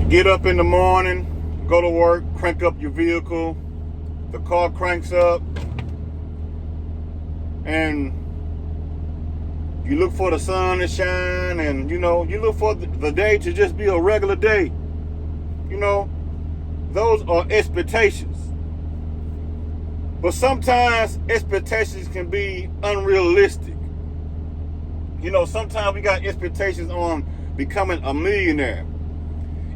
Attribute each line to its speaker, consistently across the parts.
Speaker 1: Get up in the morning, go to work, crank up your vehicle, the car cranks up, and you look for the sun to shine, and you look for the day to just be a regular day. Those are expectations. But sometimes expectations can be unrealistic. Sometimes we got expectations on becoming a millionaire.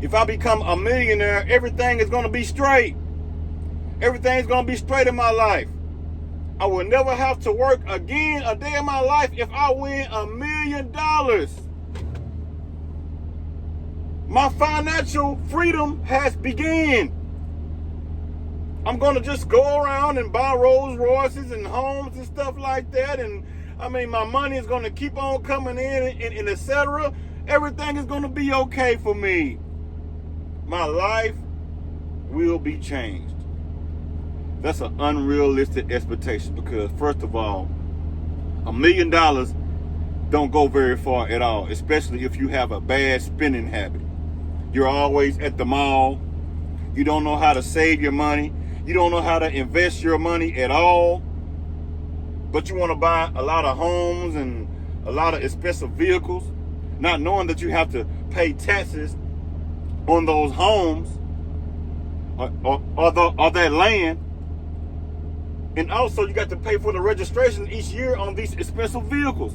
Speaker 1: If I become a millionaire, everything is going to be straight. Everything's going to be straight in my life. I will never have to work again a day in my life if I win $1 million. My financial freedom has begun. I'm going to just go around and buy Rolls Royces and homes and stuff like that. And my money is going to keep on coming in and etc. Everything is going to be okay for me. My life will be changed. That's an unrealistic expectation because, first of all, $1 million don't go very far at all, especially if you have a bad spending habit. You're always at the mall. You don't know how to save your money. You don't know how to invest your money at all. But you want to buy a lot of homes and a lot of expensive vehicles, not knowing that you have to pay taxes on those homes or that land. And also you got to pay for the registration each year on these expensive vehicles.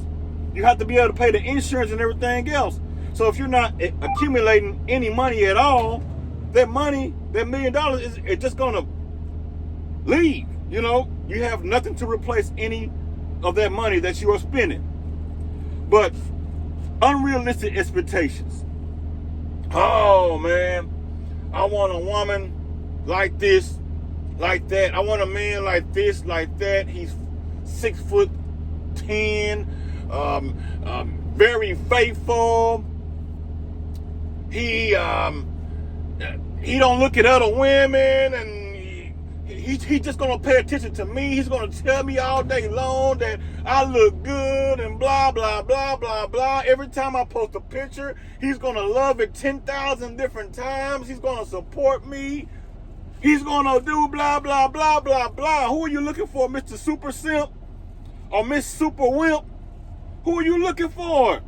Speaker 1: You have to be able to pay the insurance and everything else. So if you're not accumulating any money at all, that money, that $1 million is just going to leave. You have nothing to replace any of that money that you are spending. But unrealistic expectations. Oh man, I want a woman like this, like that. I want a man like this, like that. He's 6'10", very faithful. He don't look at other women, and he's just gonna pay attention to me. He's gonna tell me all day long that I look good and blah blah blah blah blah. Every time I post a picture, he's gonna love it 10,000 different times. He's gonna support me. He's gonna do blah blah blah blah blah. Who are you looking for, Mr. Super Simp or Miss Super Wimp? Who are you looking for?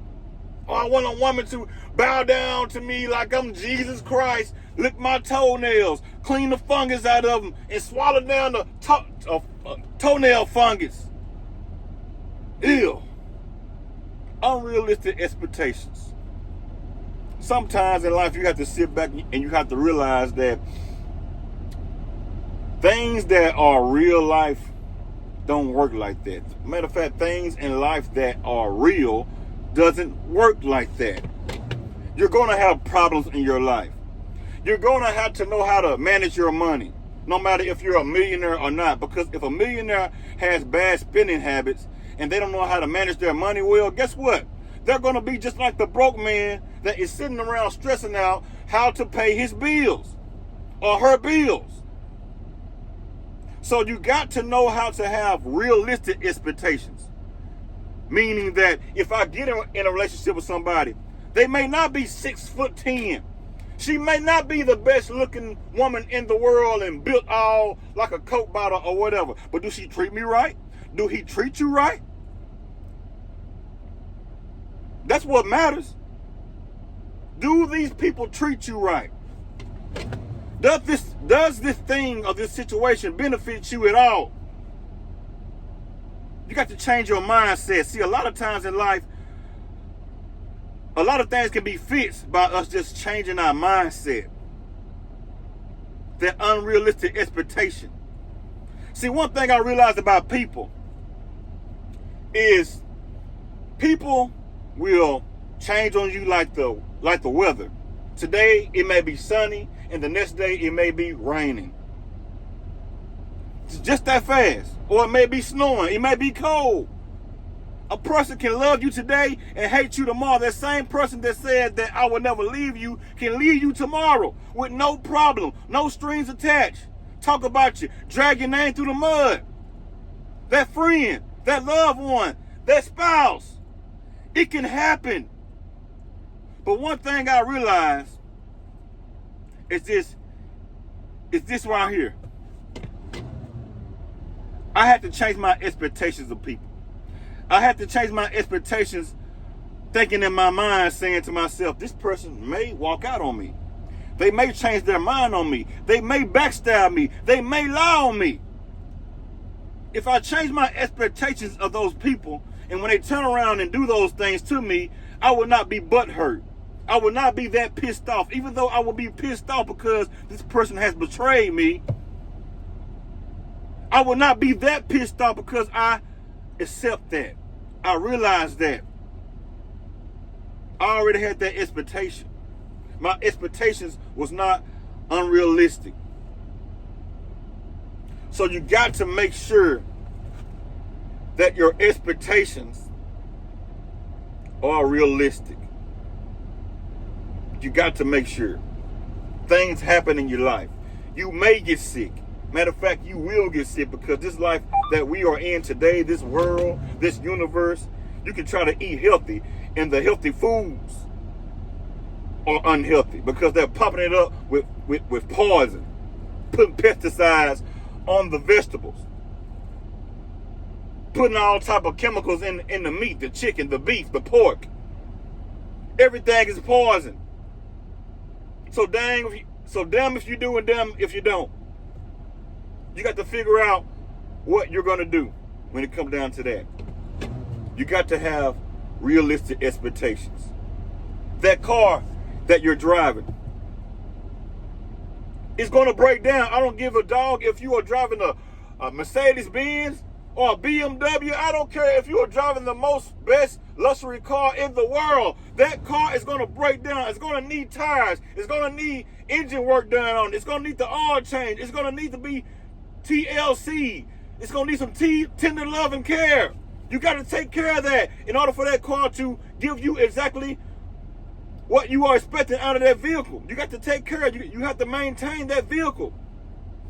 Speaker 1: Oh, I want a woman to bow down to me like I'm Jesus Christ, lick my toenails, clean the fungus out of them, and swallow down the toenail fungus. Ew. Unrealistic expectations. Sometimes in life you have to sit back and you have to realize that things that are real life don't work like that. Matter of fact, things in life that are real doesn't work like that. You're going to have problems in your life. You're going to have to know how to manage your money, no matter if you're a millionaire or not. Because if a millionaire has bad spending habits and they don't know how to manage their money well, guess what? They're going to be just like the broke man that is sitting around stressing out how to pay his bills or her bills. So you got to know how to have realistic expectations. Meaning that if I get in a relationship with somebody, they may not be 6'10". She may not be the best looking woman in the world and built all like a Coke bottle or whatever. But do she treat me right? Do he treat you right? That's what matters. Do these people treat you right? Does this thing or this situation benefit you at all? You got to change your mindset. See, a lot of times in life, a lot of things can be fixed by us just changing our mindset. That unrealistic expectation. See, one thing I realized about people is people will change on you like the weather. Today it may be sunny and the next day it may be raining. It's just that fast. Or it may be snowing. It may be cold. A person can love you today and hate you tomorrow. That same person that said that I will never leave you can leave you tomorrow with no problem, no strings attached. Talk about you, drag your name through the mud. That friend, that loved one, that spouse. It can happen. But one thing I realized It's this right here. I had to change my expectations of people. I had to change my expectations, thinking in my mind, saying to myself, this person may walk out on me. They may change their mind on me. They may backstab me. They may lie on me. If I change my expectations of those people, and when they turn around and do those things to me, I will not be butthurt. I will not be that pissed off, even though I will be pissed off because this person has betrayed me. I will not be that pissed off because I accept that. I realize that. I already had that expectation. My expectations was not unrealistic. So you got to make sure that your expectations are realistic. You got to make sure. Things happen in your life. You may get sick. Matter of fact, you will get sick, because this life that we are in today, this world, this universe, you can try to eat healthy, and the healthy foods are unhealthy because they're popping it up with poison, putting pesticides on the vegetables, putting all type of chemicals in the meat, the chicken, the beef, the pork. Everything is poison. So damn if you do and damn if you don't. You got to figure out what you're going to do when it comes down to that. You got to have realistic expectations. That car that you're driving is going to break down. I don't give a dog if you are driving a Mercedes-Benz or a BMW. I don't care if you are driving the best luxury car in the world. That car is going to break down. It's going to need tires. It's going to need engine work done on it. It's going to need the oil change. It's going to need to be TLC. It's going to need some tender love and care. You got to take care of that in order for that car to give you exactly what you are expecting out of that vehicle. You got to take care of it. You have to maintain that vehicle.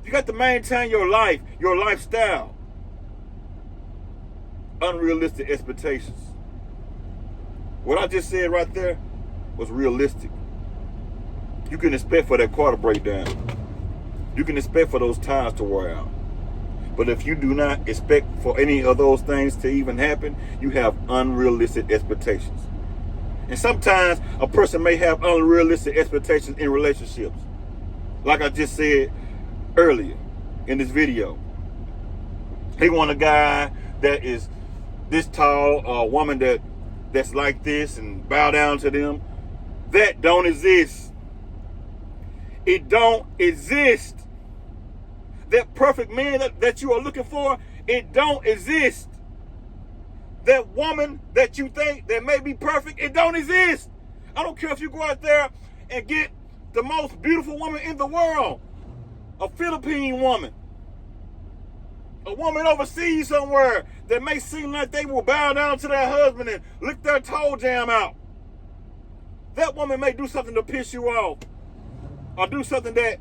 Speaker 1: You got to maintain your life, your lifestyle. Unrealistic expectations. What I just said right there was realistic. You can expect for that car to break down. You can expect for those tires to wear out. But if you do not expect for any of those things to even happen, you have unrealistic expectations. And sometimes a person may have unrealistic expectations in relationships. Like I just said earlier in this video. He want a guy that is this tall, or a woman that's like this and bow down to them. That don't exist. It don't exist. That perfect man that you are looking for, it don't exist. That woman that you think that may be perfect, it don't exist. I don't care if you go out there and get the most beautiful woman in the world, a Philippine woman, a woman overseas somewhere that may seem like they will bow down to their husband and lick their toe jam out. That woman may do something to piss you off, or do something that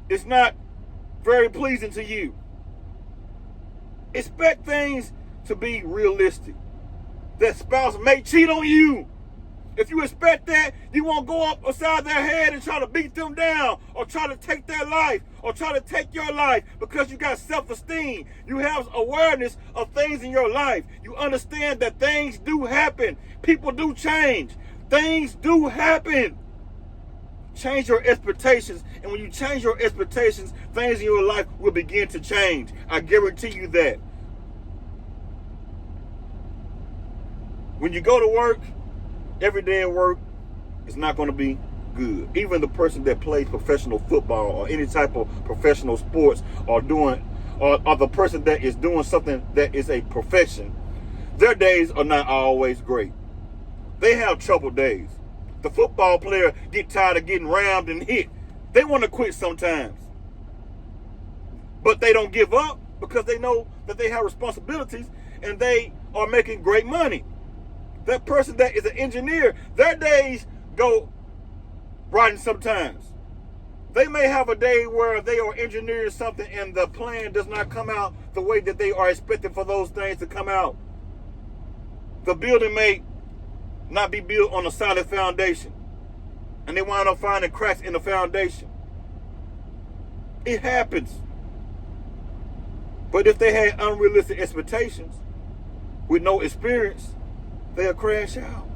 Speaker 1: is not very pleasing to you. Expect things to be realistic. That spouse may cheat on you. If you expect that, you won't go up beside their head and try to beat them down, or try to take their life, or try to take your life, because you got self-esteem. You have awareness of things in your life. You understand that things do happen. People do change. Things do happen. Change your expectations, and when you change your expectations, things in your life will begin to change. I guarantee you that. When you go to work, every day at work is not going to be good. Even the person that plays professional football or any type of professional sports, or the person that is doing something that is a profession, their days are not always great. They have troubled days. The football player get tired of getting rammed and hit. They want to quit sometimes. But they don't give up, because they know that they have responsibilities and they are making great money. That person that is an engineer, their days go rotten sometimes. They may have a day where they are engineering something and the plan does not come out the way that they are expecting for those things to come out. The building may not be built on a solid foundation, and they wind up finding cracks in the foundation. It happens. But if they had unrealistic expectations with no experience, they'll crash out.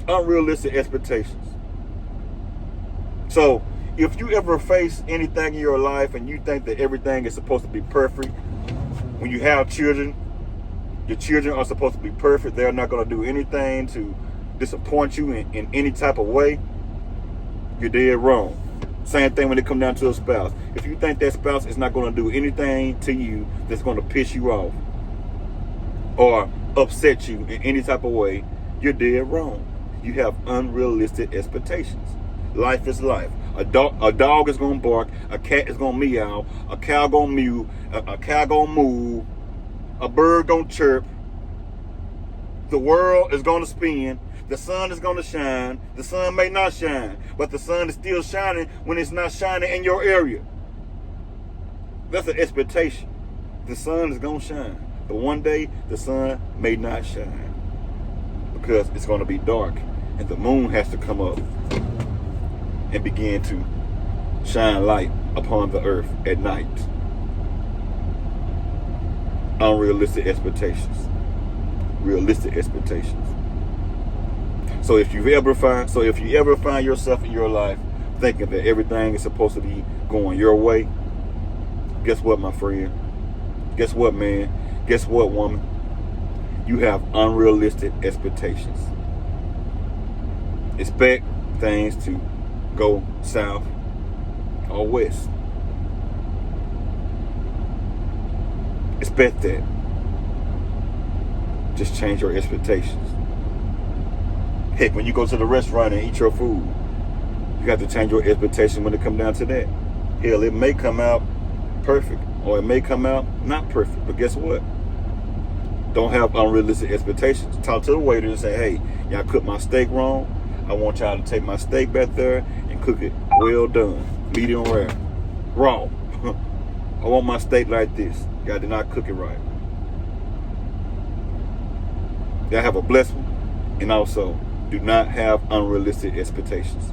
Speaker 1: Unrealistic expectations. So if you ever face anything in your life and you think that everything is supposed to be perfect, when you have children, your children are supposed to be perfect. They're not going to do anything to disappoint you in any type of way. You're dead wrong. Same thing when it comes down to a spouse. If you think that spouse is not going to do anything to you that's going to piss you off or upset you in any type of way, you're dead wrong. You have unrealistic expectations. Life is life. A dog is going to bark. A cat is going to meow. A cow going to mew. A cow going to move. A bird going to chirp. The world is going to spin. The sun is going to shine. The sun may not shine, but the sun is still shining when it's not shining in your area. That's an expectation. The sun is going to shine, but one day the sun may not shine because it's going to be dark and the moon has to come up and begin to shine light upon the earth at night. Unrealistic expectations. Realistic expectations. So if you ever find yourself in your life thinking that everything is supposed to be going your way, guess what, my friend? Guess what, man? Guess what, woman? You have unrealistic expectations. Expect things to go south or west. Expect that. Just change your expectations. Heck, when you go to the restaurant and eat your food, you got to change your expectation when it comes down to that. Hell, it may come out perfect or it may come out not perfect. But guess what? Don't have unrealistic expectations. Talk to the waiter and say, hey, y'all cooked my steak wrong. I want y'all to take my steak back there and cook it well done. Medium rare. Raw. I want my steak like this. Y'all did not cook it right. Y'all have a blessed one. And also, do not have unrealistic expectations.